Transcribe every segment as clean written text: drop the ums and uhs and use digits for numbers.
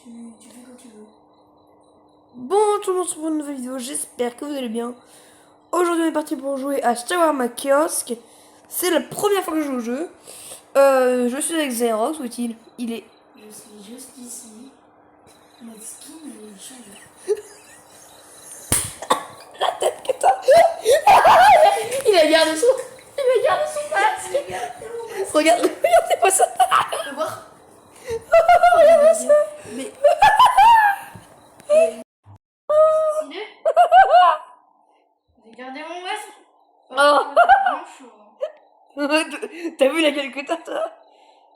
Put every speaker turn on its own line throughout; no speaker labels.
Tu fais quand tu veux.
Bon, tout le monde se retrouve pour une nouvelle vidéo, j'espère que vous allez bien. Aujourd'hui on est parti pour jouer à Shawarma Kiosque. C'est la première fois que je joue au jeu. Je suis avec Xerox, où est-il? Il est...
Je suis juste ici. Notre skin est changé.
La tête que t'as. Il a gardé son... Il a gardé son masque. Regarde, regardez pas ça.
Tu peux voir?
Regardez ça.
Mais... Stylé. Regardez mon masque.
Oh.
C'est vraiment chaud.
T'as vu la gueule que t'as, toi?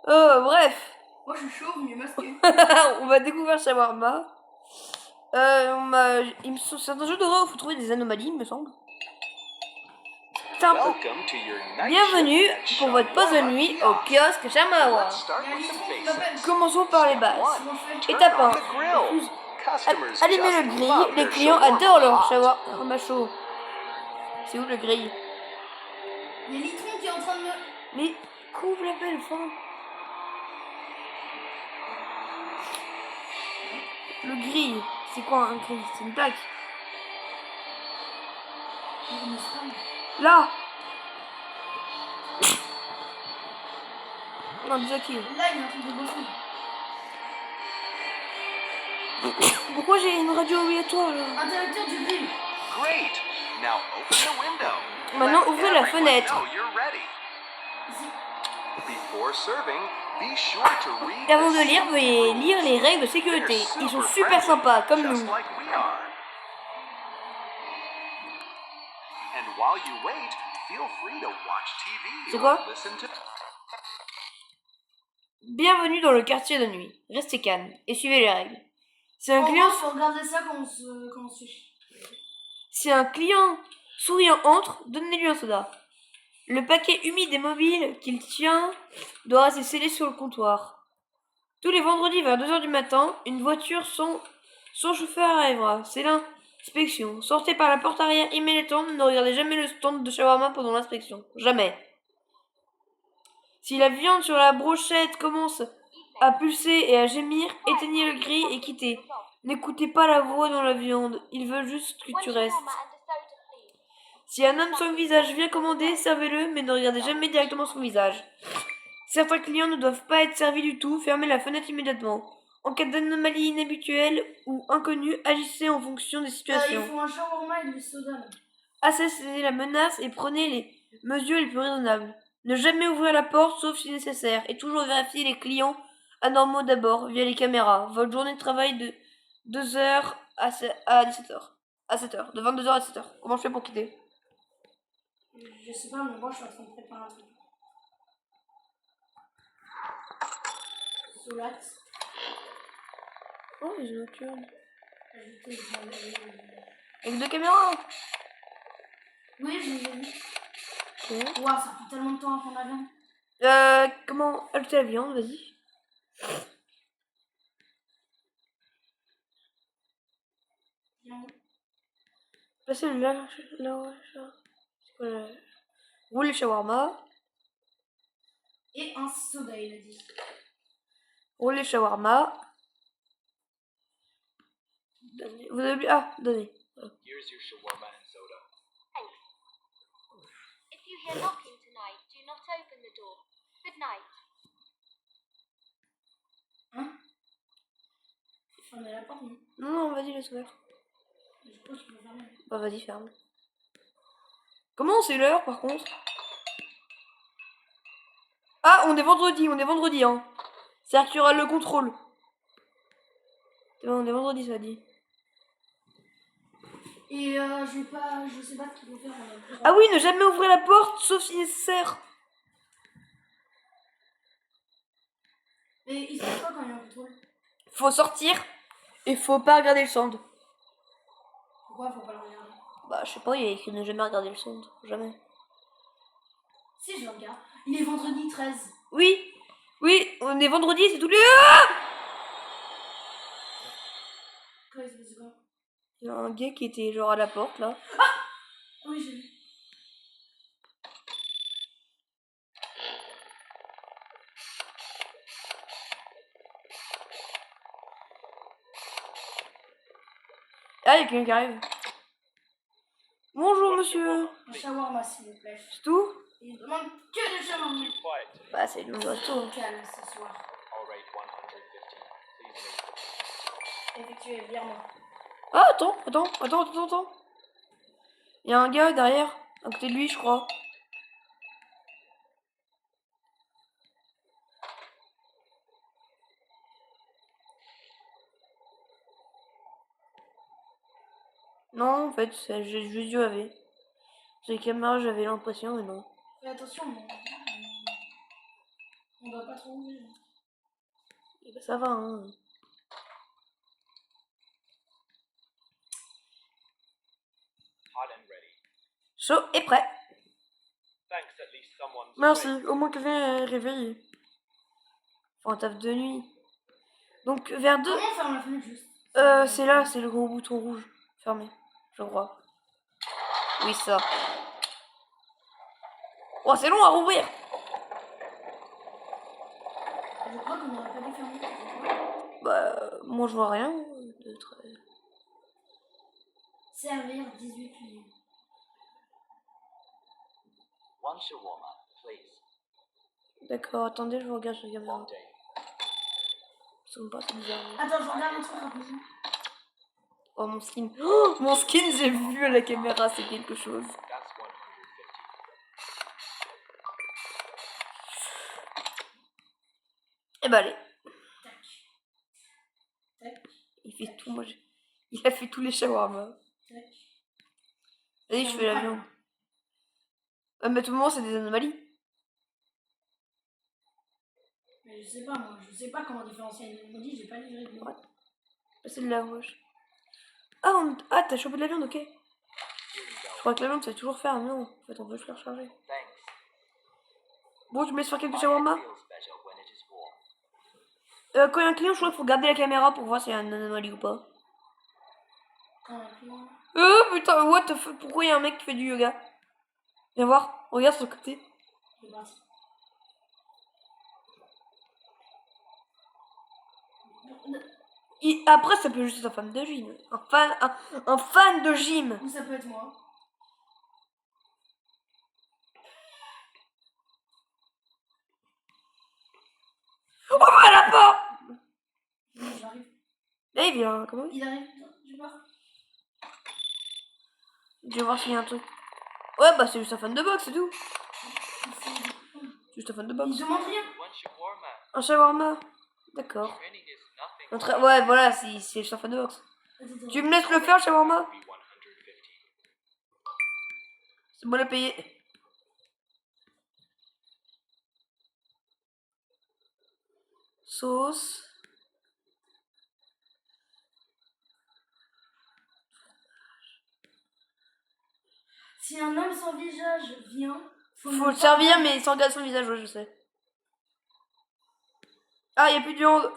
Oh, bref.
Moi je suis chauve mais masqué.
On va découvrir Shawarma. C'est un jeu d'horreur où il faut trouver des anomalies, il me semble. C'est un peu... Bienvenue pour votre pause de nuit au kiosque Shawarma. Commençons par les bases. Étape 1. Allumez le grill. Les clients adorent leur shawarma chaud. C'est où le grill?
Il y a Litron qui est en train de me...
Mais couvre la belle fin. Le grill, c'est quoi un grill? C'est une plaque. Là. Non, déjà qui?
Là il y a un truc de bossu.
Pourquoi j'ai une radio obligatoire là?
Interrupteur du grill.
Maintenant, ouvrez la fenêtre. Et avant de lire, veuillez lire les règles de sécurité. Ils sont super sympas, comme nous. C'est quoi? Bienvenue dans le quartier de nuit. Restez calme et suivez les règles. Si un client...
faut regarder ça quand on se...
Si un client souriant entre, donnez-lui un soda. Le paquet humide et mobile qu'il tient doit rester scellé sur le comptoir. Tous les vendredis vers 2h du matin, une voiture sans chauffeur arrivera. C'est l'inspection. Sortez par la porte arrière immédiatement. Ne regardez jamais le stand de shawarma pendant l'inspection. Jamais. Si la viande sur la brochette commence à pulser et à gémir, éteignez le grill et quittez. N'écoutez pas la voix dans la viande. Ils veulent juste que tu restes. Si un homme sans visage vient commander, servez-le, mais ne regardez jamais directement son visage. Certains clients ne doivent pas être servis du tout, fermez la fenêtre immédiatement. En cas d'anomalie inhabituelle ou inconnue, agissez en fonction des situations.
Il faut un shawarma et du soda là.
Assessez la menace et prenez les mesures les plus raisonnables. Ne jamais ouvrir la porte sauf si nécessaire et toujours vérifier les clients anormaux d'abord via les caméras. Votre journée de travail de 2h à 17h. À 7h. De 22h à 7h. Comment je fais pour quitter?
Je sais pas, mais moi je suis en train de préparer un truc. Solat.
Oh, les nocturnes.
Ajouter
Avec 2 caméras.
Oui, je l'ai vu.
Okay.
Ouah, ça prend tellement de temps à prendre la viande.
Comment ajouter la viande? Vas-y. Passer roule le shawarma.
Et un soda, il a dit.
Roule le shawarma. Vous avez... Ah, donnez.
Here's your shawarma and soda.
Thanks. If you hear knocking tonight, do not open the door. Good night.
Hein? Fermez la porte, non?
Non, vas-y, laisse ouvert.
Je pense qu'il faut fermer.
Bah, vas-y, ferme. Comment c'est l'heure, par contre? Ah, on est vendredi, hein. C'est-à-dire qu'il y aura le contrôle. C'est bon, on est vendredi, ça dit.
Et je sais pas ce qu'il faut faire.
Ah oui, ne jamais ouvrir la porte, sauf si nécessaire.
Mais il se passe quoi quand il y a un contrôle?
Faut sortir et faut pas regarder le sound.
Pourquoi faut pas le regarder?
Bah, je sais pas, il y a écrit ne jamais regarder le sound. Jamais.
Si, je le regarde. Il est vendredi 13.
Oui, on est vendredi, c'est tous les... Ah,
Quoi, il se passe quoi?
il y a un gars qui était genre à la porte, là.
Oui, j'ai vu.
Ah, il y a quelqu'un qui arrive. Bonjour, monsieur.
Un shawarma, s'il vous plaît.
C'est tout?
Il demande que des shawarma.
Quiet.
Bah, c'est le resto.
Calme ce soir.
All rate 150. Please leave.
Effectuez, virement.
Ah, attends. Il y a un gars derrière, à côté de lui, je crois. Non, en fait, j'ai juste dû rêver. Sur les caméras, j'avais l'impression, mais non.
Fais attention, on doit pas trop bouger.
Et bah, ça va, hein.
Hot and ready.
Chaud et prêt.
Thanks, at least someone's
Merci,
awake.
au moins quelqu'un est réveillé. Enfin, taf de nuit. Donc, vers 2.
Comment on ferme la fenêtre juste?
C'est là, c'est le gros bouton rouge. Fermé, je crois. Oui, ça. Oh, c'est long à rouvrir.
Je crois qu'on n'aurait pas dû fermer. Je crois.
Bah, moi je vois rien de très...
Servir 18 livres.
One shawarma, please.
D'accord, attendez, je regarde sur la caméra.
Long day.
Ça me paraît bizarre.
Attends, je regarde un truc rapidement.
Oh, mon skin. Oh, mon skin, j'ai vu à la caméra, c'est quelque chose.
That's 150.
Eh bah, allez.
Tac. Tac.
Il fait tout, moi j'ai... Il a fait tous les shawarma.
Tac.
Vas-y, je fais la viande. Mais à tout moment, c'est des anomalies.
Mais je sais pas, moi. Je sais pas comment différencier une anomalie. J'ai pas livré de moi.
C'est de la roche. Ah, ah, t'as chopé de la viande, ok.
Here you
Je
go.
crois que la viande, c'est toujours faire, mais non. En fait, on peut juste la recharger.
Thanks.
Bon, tu me laisses faire quelques
My head
shawarma.
feels better when it is warm.
Quand il y a un client, je crois qu'il faut garder la caméra pour voir s'il y a une anomalie ou pas.
Quand un client.
Putain, what the fuck, pourquoi il y a un mec qui fait du yoga? Viens voir, regarde sur le côté.
Il est parti.
Après, ça peut juste être un fan de gym. Un fan de gym.
Ou ça peut être moi.
Oh, à la porte!
Oui, j'arrive.
Là, il vient, comment?
Il arrive, j'ai peur.
Je vais voir s'il y a un truc. Ouais, bah, c'est juste un fan de boxe, c'est tout. C'est juste un fan de
Il
boxe.
demande rien.
One shawarma.
Un shawarma. D'accord.
Training is nothing.
Ouais, voilà, c'est juste un fan de boxe.
Attends.
Tu me laisses le faire, shawarma?
Be 150.
C'est bon à payer. Sauce.
Si un homme sans visage vient,
Faut
ne
le
pas-
servir, mais sans garder son visage, ouais, je sais. Ah, y a plus de viande.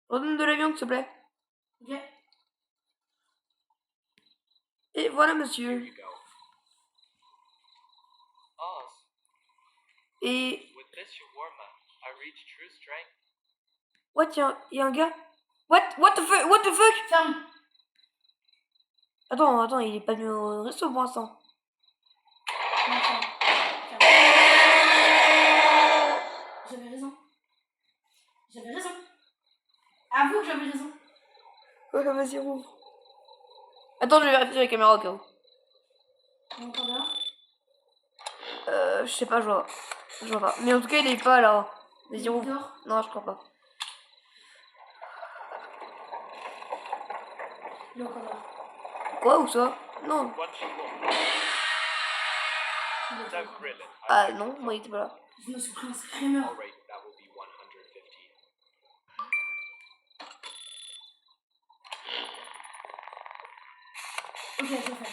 Redonne de la viande, s'il te plaît.
Ok.
Et voilà,
Here
monsieur.
you go. Oz,
Et...
with this shawarma, I reach true strength.
What, y a un gars? What the fuck?
Ferme.
Attends, il est pas venu au resto pour l'instant.
Non, ferme. J'avais raison. J'avais raison. Avoue que j'avais raison.
Ouais, vas-y, rouvre. Attends, je vais vérifier la caméra au cas où.
Il est encore là.
Je sais pas, je vois pas. Mais en tout cas, il est pas là. Vas-y,
Il
rouvre.
dort.
Non, je crois pas.
Il est encore là.
Quoi, où ça? Non.
One shawarma.
Il est
So
encore là.
thrilling.
Ah non, moi, il était pas là.
Je me suis pris un screamer.
All rate, that will be 150.
Ok, c'est fait.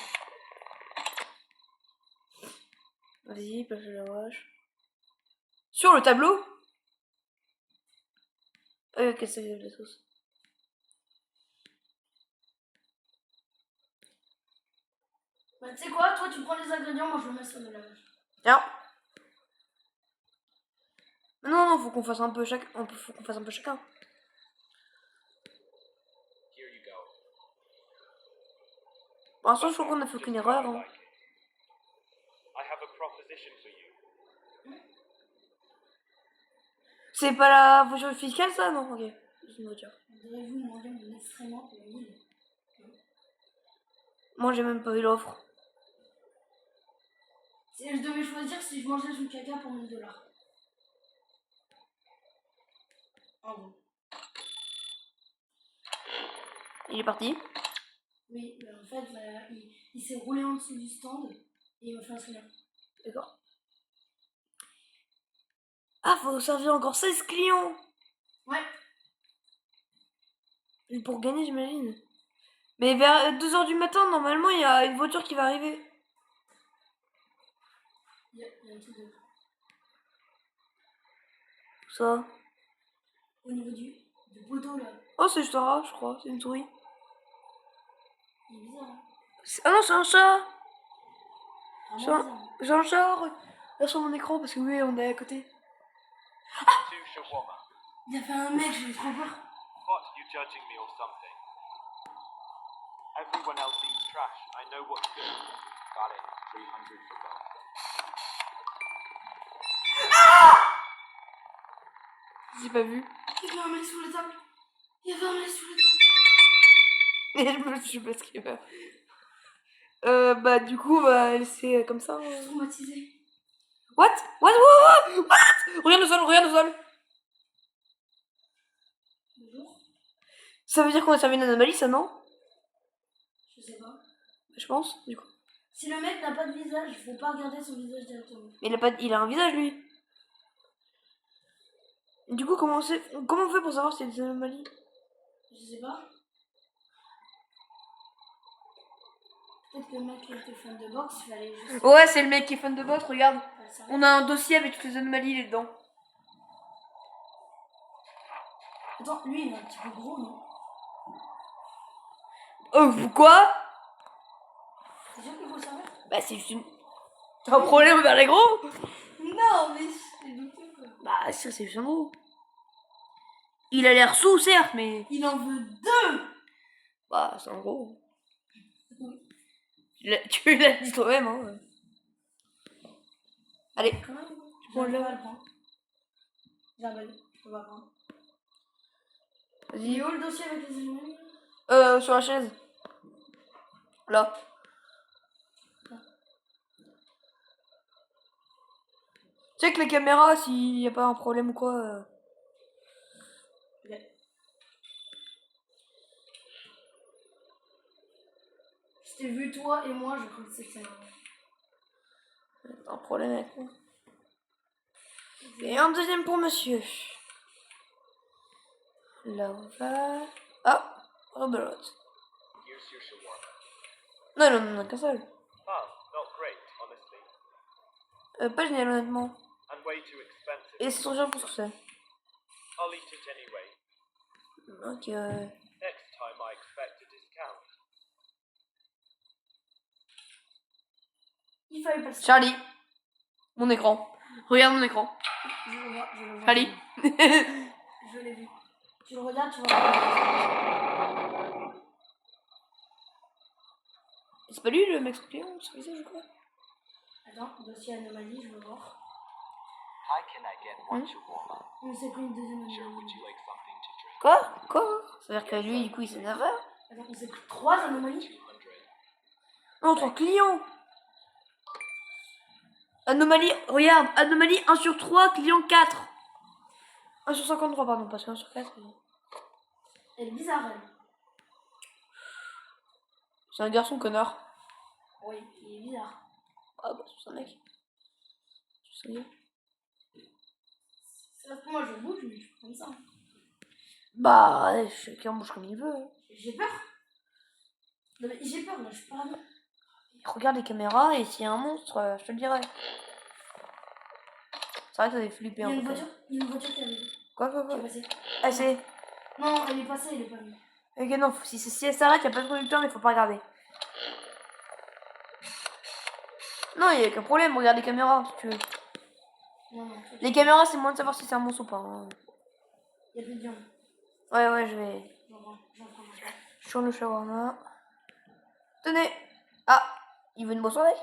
Vas-y, passe la vache. Sur le tableau? Ok, c'est la sauce.
Bah, tu sais quoi, toi tu prends les ingrédients, moi je le mets sur le lavage.
Tiens. Non, faut qu'on fasse un peu chacun.
Here you go.
Pour l'instant, je crois qu'on a fait aucune erreur. Hein.
I have a proposition for you.
C'est pas la voiture fiscale, ça? Non, ok. C'est une voiture.
Voudrez-vous manger mon excrément pour 1000?
Moi, j'ai même pas vu l'offre.
Si je devais choisir si je mangeais son caca pour 1000 $. En gros.
Il est parti.
Oui, mais en fait, là, il s'est roulé en dessous du stand et il m'a fait un sourire.
D'accord. Ah, faut servir encore 16 clients.
Ouais.
Et pour gagner, j'imagine. Mais vers 2h du matin, normalement, il y a une voiture qui va arriver.
Il y a un truc de...
Ça.
Au niveau du poteau, là.
Oh, c'est juste un rat, je crois. C'est une souris.
Il est bizarre, hein.
Ah non, c'est un chat.
Vraiment
C'est un...
bizarre.
J'ai un chat. Regarde sur mon écran, parce que oui, on est à côté.
2 shawarma.
Il a fait un mec, j'ai eu trop peur.
What, you judging me or something? Everyone else eats trash. I know what's good. Got it. 300 for both.
J'ai pas vu.
Il y avait un mec sous la table. Il y avait un mec sous la table.
Et je me suis pas ce qu'il y avait. Bah, du coup, bah, c'est comme ça.
Je suis traumatisée.
What? What? What? What? Regarde le sol, regarde le sol.
Bonjour.
Ça veut dire qu'on a servi une anomalie, ça, non?
Je sais pas.
Je pense, du coup.
Si le mec n'a pas de visage, faut pas regarder son visage directement.
Mais il a un visage, lui. Du coup, comment on fait pour savoir si c'est des anomalies?
Je sais pas. Peut-être que le mec qui était fan de boxe, il fallait juste
Ouais, c'est le mec qui est fan de botte, regarde.
pas le savoir.
On a un dossier avec toutes les anomalies là-dedans.
Attends, lui il est un petit peu gros, non?
Oh, quoi?
C'est sûr qu'il faut le savoir?
Bah, c'est juste une... T'as un problème vers les gros?
Non, mais c'est douteux quoi.
Bah, ça, c'est juste un gros. Il a l'air sous, certes, mais...
Il en veut 2!
Bah, c'est un gros. Tu l'as dit toi-même, hein. Allez.
Quand même,
prends le-
j'arrive pas à le prendre. J'arrive, je peux pas prendre. Il
Vas-y.
est où le dossier avec les animaux?
Sur la chaise. Là. Tu sais que les caméras, s'il y a pas un problème ou quoi...
Ok. Je t'ai vu toi et moi, je crois que c'est
un problème avec moi. Et un deuxième pour monsieur. Là, on va... Ah, rebelote.
Here's your shawarma.
Non, non, non, qu'un seul.
Ah, not great, honestly.
Pas génial, honnêtement.
And way too expensive.
Et c'est trop cher pour ce que c'est.
I'll eat it anyway.
Ok,
Next time I expect a discount.
Il fallait pas le savoir.
Charlie. Mon écran. Regarde mon écran.
Je le vois, je le vois.
Charlie.
Je l'ai vu. Tu le regardes, tu vas voir.
C'est pas lui le mec sous client, c'est ça, je crois.
Attends, dossier anomalie, je veux voir.
Hi, can I get one shawarma?
Mais c'est pris une deuxième
Sure, would
anomalie.
you like something to drink?
Quoi? C'est-à-dire que lui, du coup, il s'énerve.
Attends, on s'est pris 3 anomalies?
200.
Non, 3 clients. Anomalie, regarde, anomalie 1 sur 3, client 4. 1 sur 53, pardon, parce que 1 sur 4.
Elle est bizarre, elle.
C'est un garçon connard.
Oui, il est bizarre.
Ah bah, c'est un mec. C'est un gars.
C'est parce que moi je bouge, mais je suis comme ça.
Bah, ouais, chacun bouge comme il veut. Hein.
J'ai peur. Non mais j'ai peur, moi je suis pas là.
Regarde les caméras et s'il y a un monstre, je te le dirai. C'est vrai que ça fait flipper
Il y a
un
une
peu.
voiture, il y a une voiture qui arrive.
Quoi
Qui est passée.
Ah, c'est.
Non, elle est passée, elle est pas venue.
Ok, non, si elle s'arrête, il n'y a pas de conducteur, mais faut pas regarder. Non, il n'y a aucun problème, regarde les caméras si tu veux.
Non, non.
Les caméras, c'est moins de savoir si c'est un monstre ou pas. Hein.
Il y a plus de viande.
Ouais, je vais.
J'en prends.
Sur le shawarma. Tenez! Ah, il veut une boisson avec?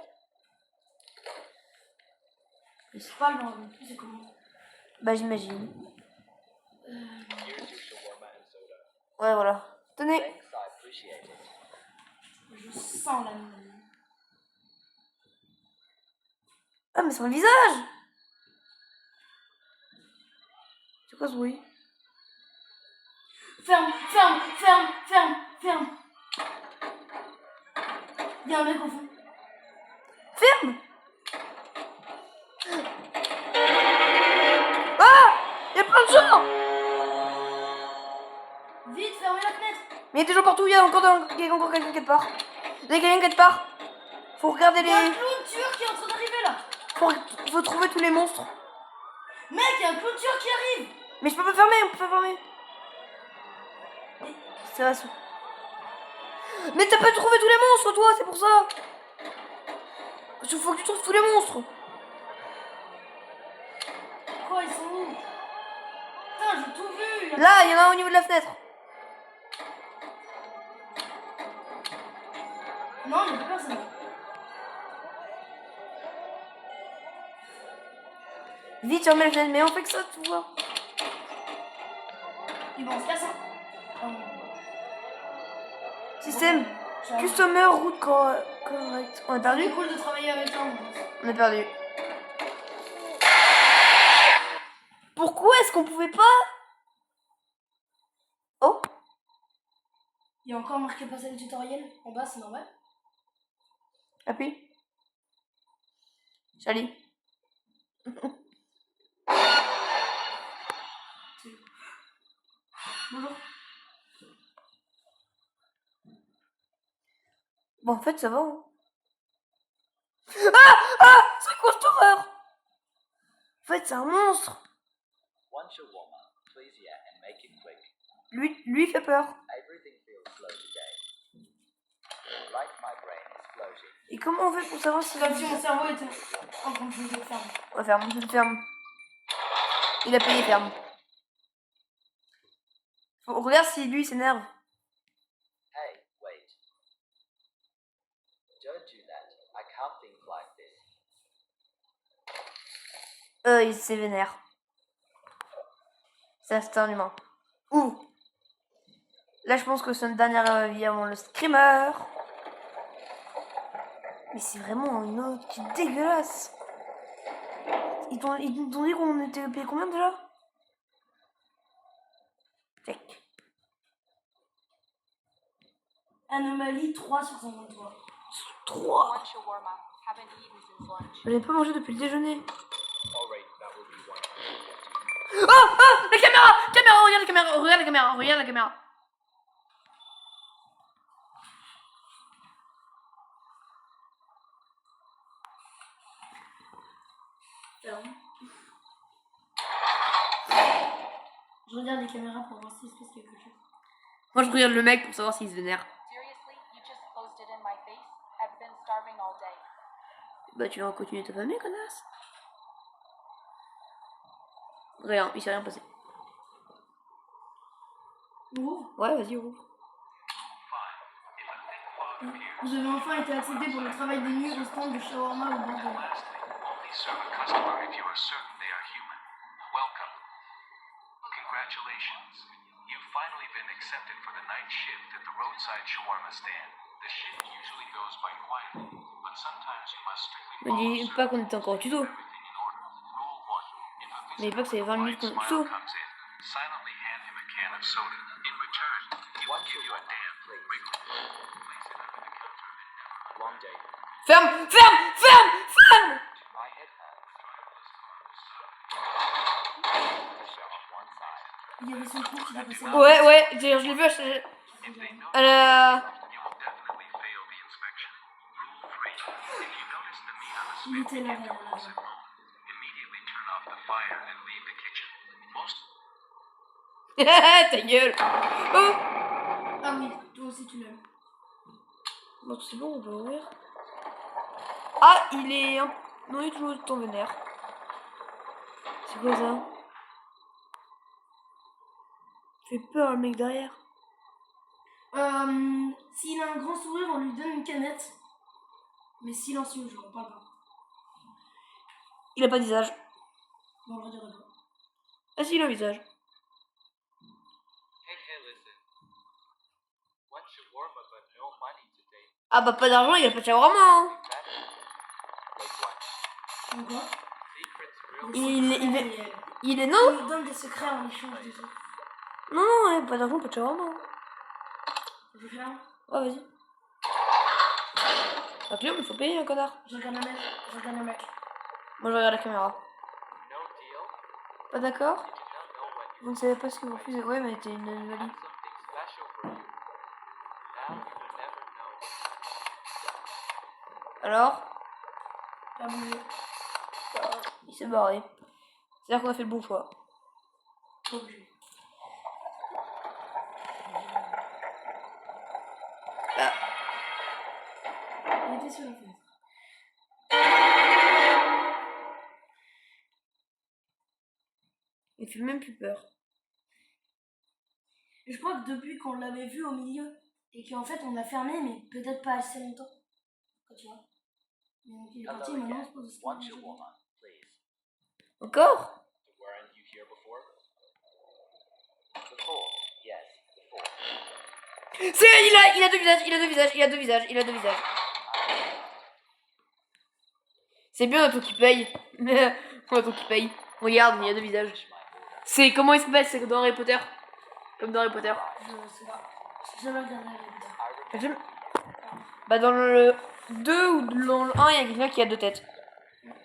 C'est pas le genre de plus, c'est comment?
Bah j'imagine.
Here's your shawarma and soda.
Ouais, voilà. Tenez.
Thanks, I appreciate it.
Je sens l'anomalie.
Ah, mais c'est un visage! C'est quoi ce bruit?
Ferme, ferme, ferme, ferme, ferme. Il y a un mec au fond.
Ferme! Ah! Il y a plein de gens!
Vite, fermez la fenêtre.
Mais il y a des gens partout, il y a encore quelqu'un quelque part. Il y a quelqu'un quelque part. Faut regarder
Il y a un
les...
clown tueur qui est en train d'arriver là.
Faut trouver tous les monstres.
Mec, il y a un clown tueur qui arrive.
Mais je peux pas fermer, on peut pas fermer. Ça va, mais t'as pas trouvé tous les monstres, toi, c'est pour ça. Il faut que tu trouves tous les monstres.
Quoi, ils sont où? Putain, j'ai tout vu.
Là, il y en a un au niveau de la fenêtre.
Non, il y a pas personne.
Vite, fermez la fenêtre, mais on fait que ça, tu vois.
Ils vont se casser.
Système. Customer route correct. On est perdu?
C'est cool de travailler avec toi.
On est perdu. Pourquoi est-ce qu'on pouvait pas? Oh,
Il y a encore marqué passer le tutoriel. En bas, c'est normal.
appuie. Salut.
Bonjour.
Bon, en fait, ça va. Hein. Ah! C'est quoi cette horreur? En fait, c'est un monstre.
One shawarma, please, yeah, and make it quick.
Lui fait peur.
Everything feels slow today. Like my brain is floating.
Et comment on fait pour savoir si...
C'est comme si mon cerveau était en train de changer de ferme.
Ouais, ferme. Il a payé, ferme. Regarde si lui s'énerve.
Hey, wait. Don't do that. I can't think like this.
Il s'est vénère. C'est un humain. Ouh. Là, je pense que c'est une dernière vie avant le screamer. Mais c'est vraiment une autre qui est dégueulasse. Ils t'ont dit qu'on était payé combien déjà? Check.
Anomalie 3 sur 123.
3.
One shawarma. Haven't eaten since lunch.
Je n'ai pas mangé depuis le déjeuner.
All right, that will be 120.
Ah! La caméra! Regarde la caméra.
Ferme. Je regarde les caméras pour voir s'il se passe quelque chose.
Moi, je regarde le mec pour savoir s'il se vénère.
Seriously, you just closed it in my face? I've been starving all day.
Bah, tu vas continuer ta famille, connasse. Rien, il s'est rien passé.
Ouvre.
Ouais, vas-y, ouvre.
Vous avez enfin été accepté pour le travail des nuits au stand de shawarma au bordel.
Only serve a customer if you are certain they are human. Welcome. Congratulations. You've finally been accepted for the night shift at the roadside shawarma stand. The shift usually goes by quietly, but sometimes you must strictly
Me dis pas qu'on était encore au tuto.
everything in order. Rule 1. If a
Me dis pas que c'est 20 minutes qu'on est au
smile
tuto.
comes in, silently hand him a can of soda. In return, he will give you a damn wrinkle. Place it under the counter and never
Long day.
Ferme!
My head hurts. Show on one side.
Il y avait son trou qui dépassait.
Ouais, d'ailleurs, je l'ai vu à la...
you will definitely fail the inspection. Rule 3. If you notice the meat on the
Il
spit
était là,
begin to pulse and moan, immediately turn off the fire and leave the kitchen. Most
Ta gueule! Oh!
Ah oui, toi aussi tu l'aimes.
Bon, c'est bon, on peut ouvrir. Ah, il est... Non, il est toujours autant vénère. C'est quoi ça? Fait peur, le mec derrière.
S'il a un grand sourire, on lui donne une canette. Mais silencieux, je ne parle pas.
Il a pas de visage.
Bon, je redirai pas.
Ah si, il a un visage.
Hey, listen. What's your warm-up but no money today?
Ah bah pas d'argent, il a pas de shawarma. Hein.
Like what?
Donc quoi?
Secrets real
Il est non.
Il nous donne des secrets en échange des autres.
Non, non, ouais, pas d'argent, pas de shawarma. Hein.
Je vais faire un.
Ouais, vas-y. Ah Cléo, il faut payer un connard.
Je regarde un mec. Je regarde un mec.
Moi je regarde la caméra.
no deal.
Pas d'accord?
Did you not know when you
Vous ne savez pas ce que vous refusez. Ouais, mais t'es une valide.
had something special for you? Now you will never know.
Alors?
Pas bougé.
Il s'est barré. C'est-à-dire qu'on a fait le bon choix.
Pas bougé.
Ah.
Il était sur la fenêtre.
Il fait même plus peur.
Je crois que depuis qu'on l'avait vu au milieu, et qu'en fait on l'a fermé, mais peut-être pas assez longtemps. Quand tu vois. Mais donc il est parti, maintenant on se pose ce
What's your warm-up, please?
Encore?
Weren't you here before? Before, yes, before.
C'est, il a deux visages, il a deux visages, il a deux visages, il a deux visages. C'est bien un truc qui paye. Un truc qui paye. Regarde, il y a deux visages. C'est, comment il s'appelle? C'est dans Harry Potter. Comme dans Harry Potter.
Je sais pas. J'ai jamais regardé Harry Potter.
J'aime- Bah dans le 2 ou dans le 1, il y a quelqu'un qui a deux têtes.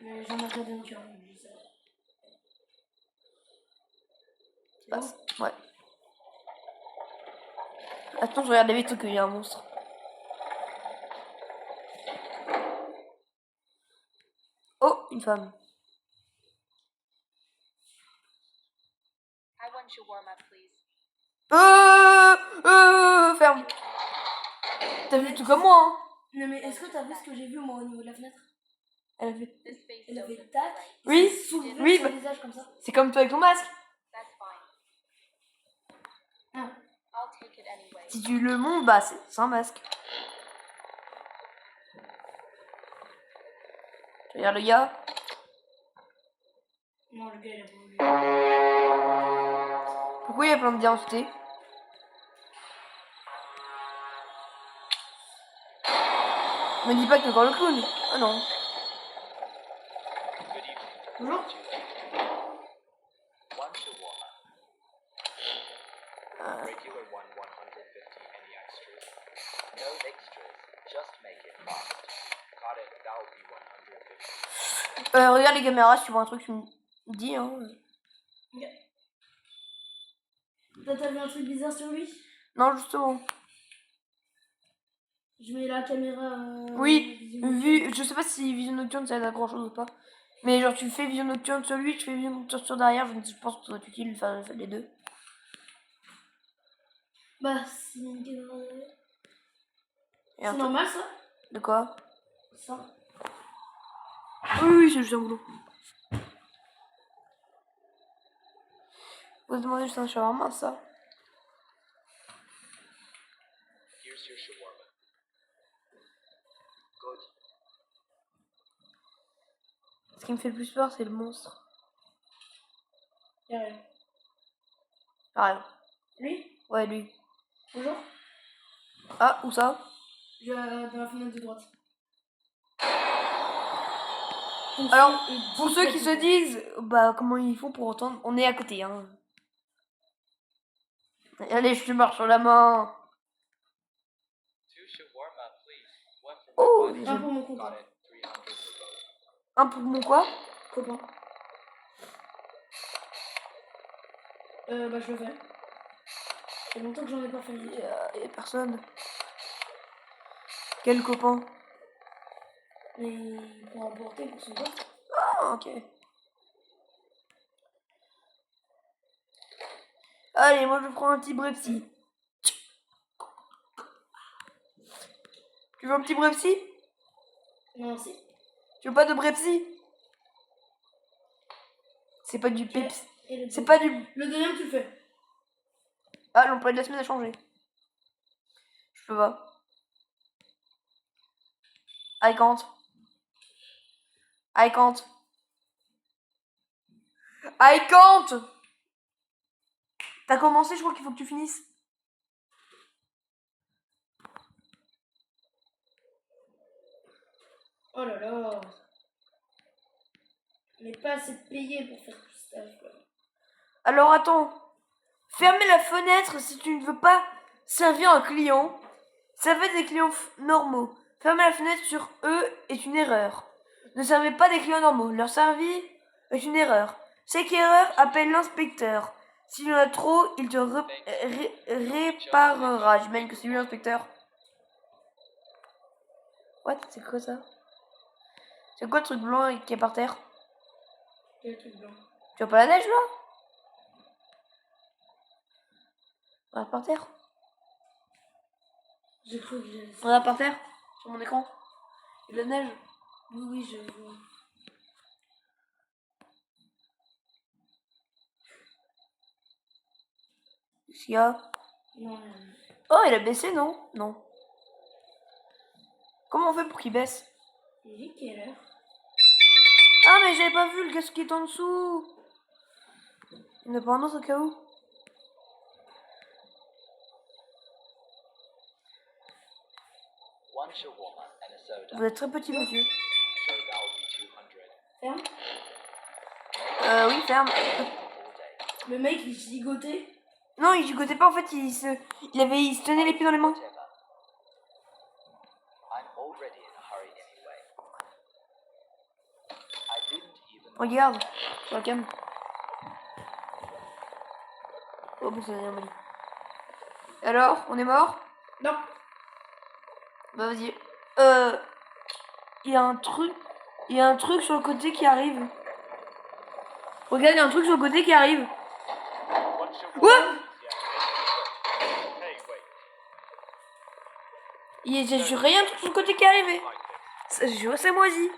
Mais j'en ai regardé un cœur, je sais. C'est
Bah,
bon.
ouais. Attends, je regarde vite qu'il y a un monstre. Oh, une femme.
I want your warm-up, please.
Ferme. T'as vu tout comme moi, hein?
Non mais est-ce que t'as vu ce que j'ai vu moi au niveau de la fenêtre?
Elle a fait.
This face
Elle a
doesn't
fait
look
tac,
right.
et
Oui,
ça s'ouvrait
oui,
sur
bah-
le visage comme ça.
C'est comme toi avec ton masque.
That's fine.
Ah.
I'll take it anyway.
Si tu le montes, bah c'est un masque. Tu regardes le gars.
Non, le gars il a pas voulu.
Pourquoi il y a plein d'identités? Me dis pas que t'es encore le clown. Ah non.
Good evening.
Bonjour.
Too late. What's your warm-up? Regular one, 150. Any extras? No extras. Just make it fast. Got it. That'll be 150.
Regarde les caméras si tu vois un truc, tu me dis. Hein.
T'as vu un truc bizarre sur lui?
Non, justement.
Je mets la caméra.
Oui,
vision
vu, je sais pas si vision nocturne ça aide à grand chose ou pas. Mais genre tu fais vision nocturne sur lui, tu fais vision nocturne sur derrière, je pense que ça doit être utile de faire les deux.
Bah, c'est une caméra.
Et un
C'est
truc-
normal ça?
De quoi?
Ça.
Oui, oui, c'est juste un boulot. Vous demandez juste un shawarma, ça?
Here's your shawarma. Good.
Ce qui me fait le plus peur, c'est le monstre.
Y'a rien.
Ah, rien.
Lui?
Ouais, lui.
Bonjour.
Ah, où ça?
Dans la fenêtre de droite.
Alors, pour ceux qui se disent, bah, comment ils font pour entendre, on est à côté, hein. Allez, je te marche sur la main.
Two shawarma, please. One for
Oh,
Un
j'ai-
pour mon copain.
Got it. 300 for both.
un pour mon quoi?
Copain. Bah, je le fais. Ça fait longtemps que j'en ai pas fait.
Il y a personne. Quel copain?
Mais pour emporter pour son pote.
Ah, ok. Allez, moi je prends un petit brepsi. Tu veux un petit brepsi?
Non, c'est.
Tu veux pas de brepsi? C'est pas du peps.
Et le
C'est
deuxième.
pas du...
Le deuxième, tu le fais.
Ah, l'emploi de la semaine a changé. Je peux pas. I can't. I can't. I can't. T'as commencé, je crois qu'il faut que tu finisses.
Oh là là. On n'est pas assez payé pour faire tout ça.
Alors attends. Fermer la fenêtre si tu ne veux pas servir un client. Servez des clients normaux. Fermer la fenêtre sur eux est une erreur. Ne servez pas des clients normaux. Leur servir est une erreur. Chaque erreur appelle l'inspecteur. S'il y en a trop, il te réparera. J'imagine que c'est lui l'inspecteur. What? C'est quoi ça? C'est quoi le truc blanc qui est par terre?
Quel truc blanc?
Tu vois pas la neige là? Regarde par terre.
J'ai cru que j'allais...
Regarde par terre. Sur mon écran. Il y a de la neige.
Oui, oui, je vois.
Qu'est-ce qu'il y a?
Non,
Oh, il a baissé, non? Non. Comment on fait pour qu'il baisse?
il est quelle heure?
Ah, mais j'avais pas vu le gaz qui est en dessous. Il n'y en a pas un autre au cas où?
One shawarma and a soda.
Vous êtes très petit, monsieur.
So that will be 200
Ferme.
Oui, ferme.
all day.
Le mec, il gigotait.
Non, il gigotait pas, en fait, il se tenait les pieds dans les mains.
Whatever. I'm already in a hurry anyway. I didn't even
Regarde, sur la cam. Oh, bon, c'est une anomalie. Alors, on est mort?
Non.
Bah, vas-y. Il y a un truc sur le côté qui arrive. Regarde, il y a un truc sur le côté qui arrive. What? J'ai juré, il y a un truc sur le côté qui est arrivé. J'ai juré, c'est moisi.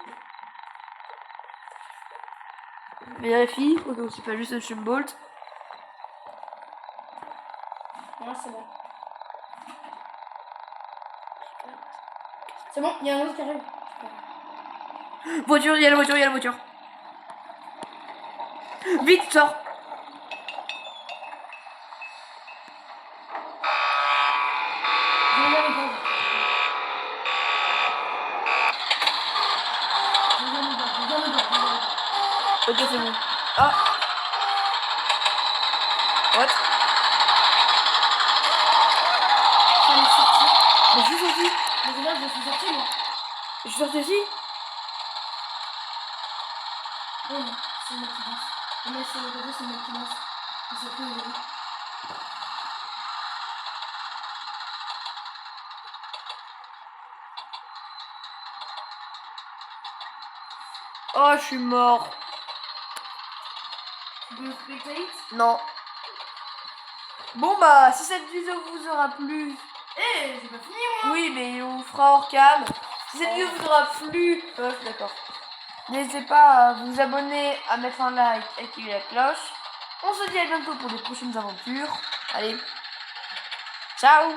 Vérifie, ok, c'est pas juste un Shumbolt.
Non, c'est bon. C'est bon, il y a un autre qui arrive.
Voiture, il y a la voiture, il y a la voiture. Vite, sors.
Je regarde les gars. Regarde les gars.
Ok, c'est bon. Ah. What?
Fallait sortir.
Mais je suis sorti.
Mais regarde, je suis sorti moi.
Je suis sorti aussi.
Oui, non, c'est le mec qui danse. Le mec sur le côté, c'est le mec qui danse. Il s'est pris au début.
Oh, je suis mort.
Tu peux spectate?
Non. Bon bah, si cette vidéo vous aura plu,
Eh, j'ai pas fini moi.
oui, mais on fera hors cam. Si cette vidéo vous aura plu, je suis d'accord. N'hésitez pas à vous abonner, à mettre un like, et activer la cloche. On se dit à bientôt pour des prochaines aventures. Allez, ciao.